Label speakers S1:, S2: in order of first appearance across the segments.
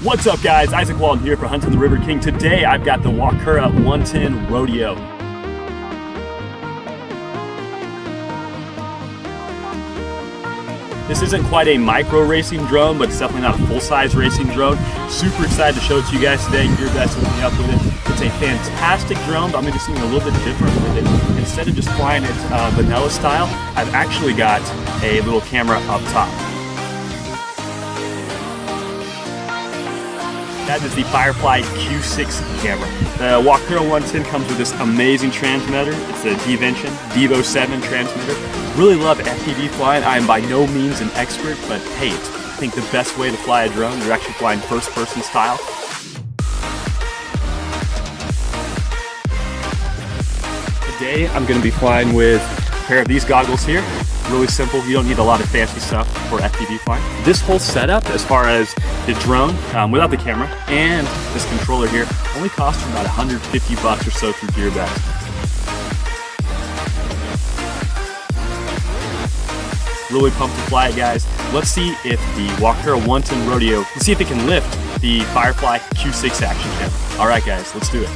S1: What's up guys, Isaac Walden here for Hunting the River King. Today I've got the Walkera 110 Rodeo. This isn't quite a micro racing drone, but it's definitely not a full-size racing drone. Super excited to show it to you guys today. Gearbest hooked me up with it. It's a fantastic drone, but I'm going to do something a little bit different with it. Instead of just flying it vanilla style, I've actually got a little camera up top. That is the Firefly Q6 camera. The Walkera 110 comes with this amazing transmitter. It's a Devo 7 transmitter. Really love FPV flying. I am by no means an expert, but hey, it's I think the best way to fly a drone. You're actually flying first-person style. Today I'm going to be flying with a pair of these goggles here. Really simple, you don't need a lot of fancy stuff for FPV flying. This whole setup, as far as the drone, without the camera, and this controller here, only cost you about $150 or so through Gearbest. Really pumped to fly it, guys. Let's see if the Walkera 110 Rodeo, let's see if it can lift the Firefly Q6 action camera. All right, guys, let's do it.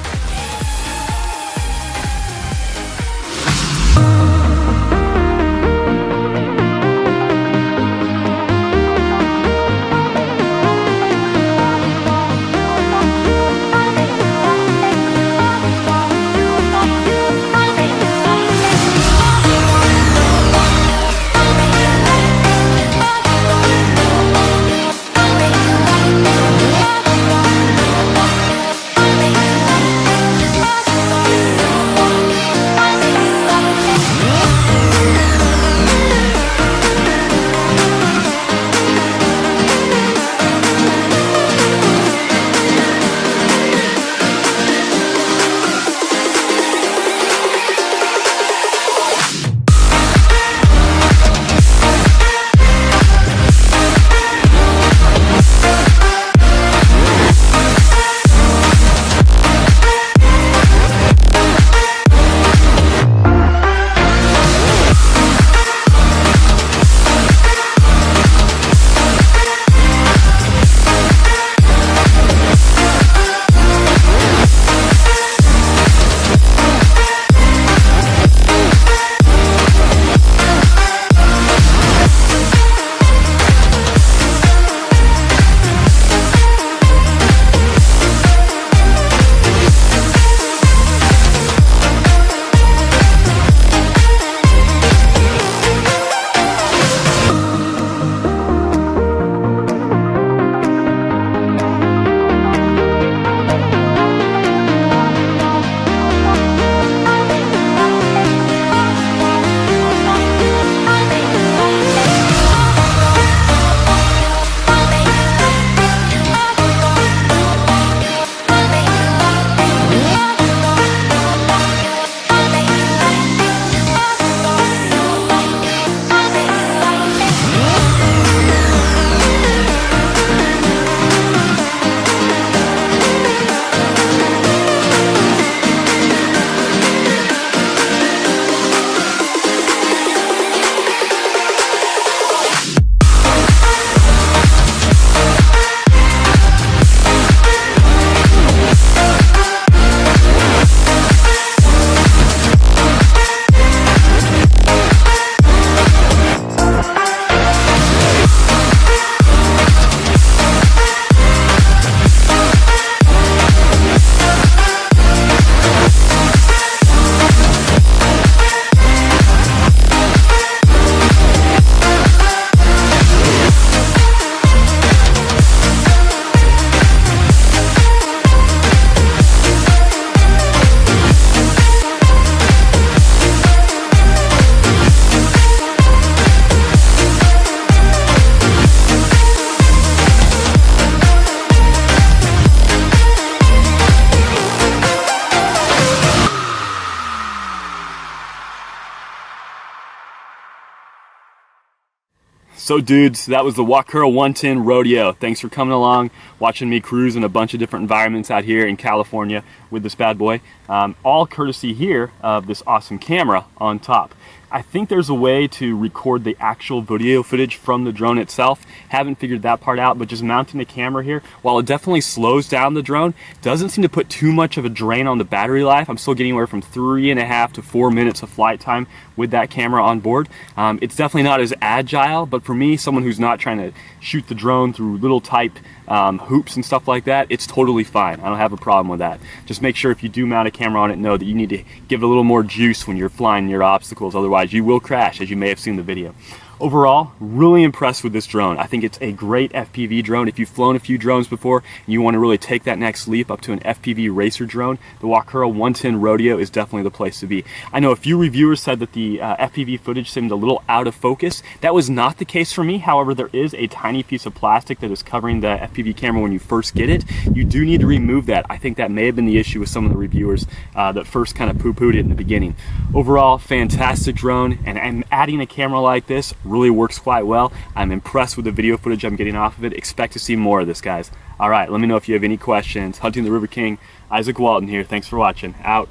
S1: So dudes, that was the Walkera 110 Rodeo. Thanks for coming along, watching me cruise in a bunch of different environments out here in California with this bad boy. All courtesy here of this awesome camera on top. I think there's a way to record the actual video footage from the drone itself. Haven't figured that part out, but just mounting the camera here, while it definitely slows down the drone, doesn't seem to put too much of a drain on the battery life. I'm still getting anywhere from 3.5 to 4 minutes of flight time with that camera on board. It's definitely not as agile, but for me, someone who's not trying to shoot the drone through little type hoops and stuff like that, it's totally fine. I don't have a problem with that. Just make sure if you do mount a camera on it, know that you need to give it a little more juice when you're flying near obstacles, otherwise you will crash, as you may have seen in the video. Overall, really impressed with this drone. I think it's a great FPV drone. If you've flown a few drones before and you want to really take that next leap up to an FPV racer drone, the Walkera 110 Rodeo is definitely the place to be. I know a few reviewers said that the FPV footage seemed a little out of focus. That was not the case for me. However, there is a tiny piece of plastic that is covering the FPV camera when you first get it. You do need to remove that. I think that may have been the issue with some of the reviewers that first kind of poo-pooed it in the beginning. Overall, fantastic drone, and adding a camera like this really works quite well. I'm impressed with the video footage I'm getting off of it. Expect to see more of this, guys. All right, let me know if you have any questions. Hunting the River King, Isaac Walton here. Thanks for watching. Out.